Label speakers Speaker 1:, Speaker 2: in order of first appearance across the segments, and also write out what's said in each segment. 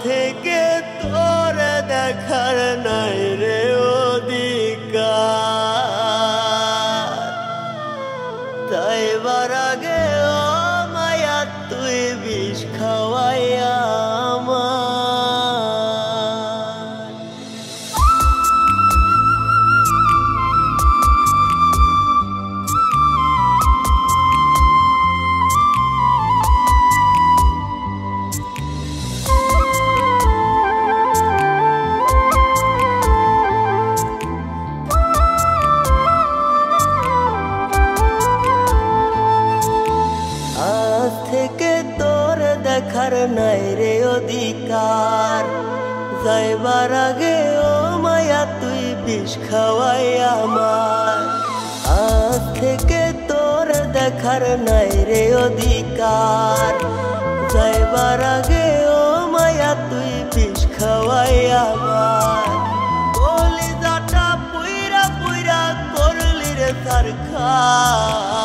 Speaker 1: থেকে তোর দেখার নাই রে অধিকার, তাইবার আগে ও মায়া তুই বিষ খাওয়াইয়া থেকে তোর দেখার নাই রে অধিকার, যাইবার আগে ও মায়া তুই বিষ খাওয়াই আমার। আজ থেকে তোর দেখার নাই রে অধিকার, যাইবার আগে ও মায়া তুই বিষ খাওয়াই আমার। কলিজাটা পুইরা পুইরা করলি রে সরকার,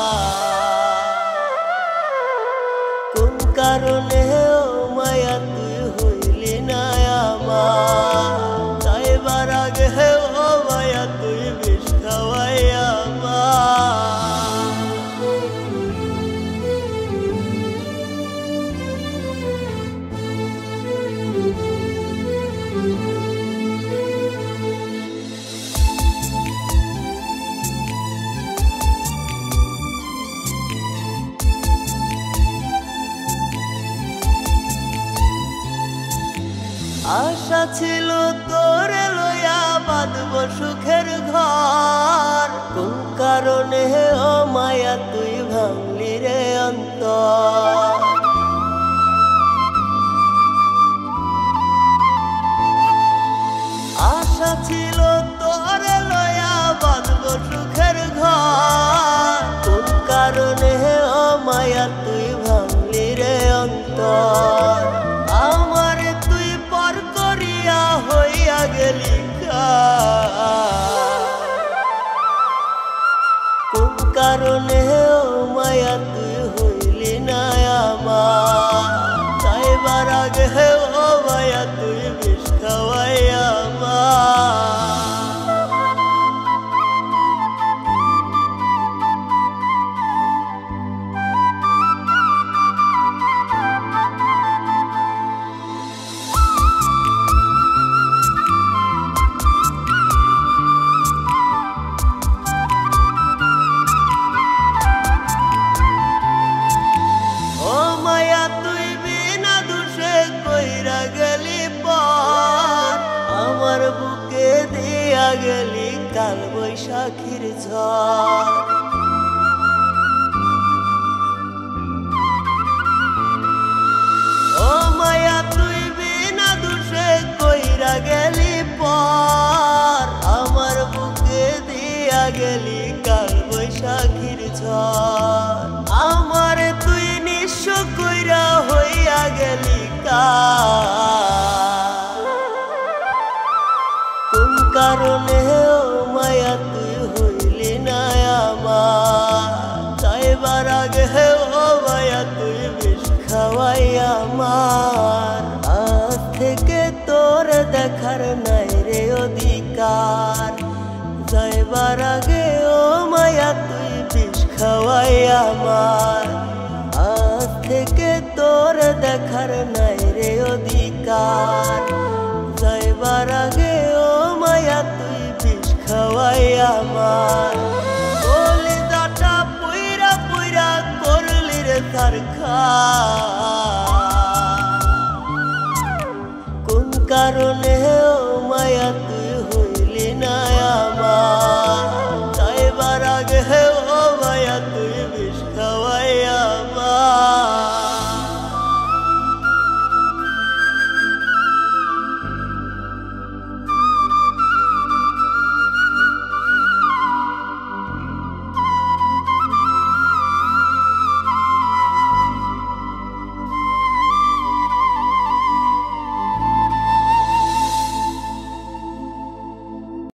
Speaker 1: কোন কারণে ও মায়া তুই হইলি না আমার, তাইবার আগে ও মায়া তুই বিষ খাওয়াই আমার। আশা ছিল তোরে লইয়া বাঁধব সুখের ঘর, কোন কারণে ও মায়া তুই ভাঙলি রে অন্তর। আশা ছিল তোরে লইয়া বাঁধব সুখের ঘর, কোন কারণে ও মায়া তুই ভাঙলি রে অন্তর। আমার তুই পর করিয়া হইয়া গেলি কোন কারণে ও মায়া তুই হইলি না আমার, তাইবার আগে ও মায়া তুই বিষ খাওয়াই আমার। আমার বুকে দিয়া গেলি কাল বৈশাখীর ঝড়, ও মায়া তুই বিনা দোষে কইরা গেলি পর, আমার বুকে দিয়া গেলি কাল বৈশাখীর ঝড়। আমার তুই নিঃস্ব কইরা হইয়া গেলি কোন কারণে ও মায়া তুই হইলি না আমার, তাইবার আগে ও মায়া তুই বিষ খাওয়াই আমার। আজ থেকে তোর দেখার নাই রে অধিকার, যাইবার আগে ও মায়া তুই বিষ খাওয়াই আমার। আজ থেকে তোর দেখার নাই রে অধিকার, যাইবার আগে ও মায়া তুই বিষ খাওয়াই আমার। কলিজাটা পুইরা পুইরা করলি রে সরকার।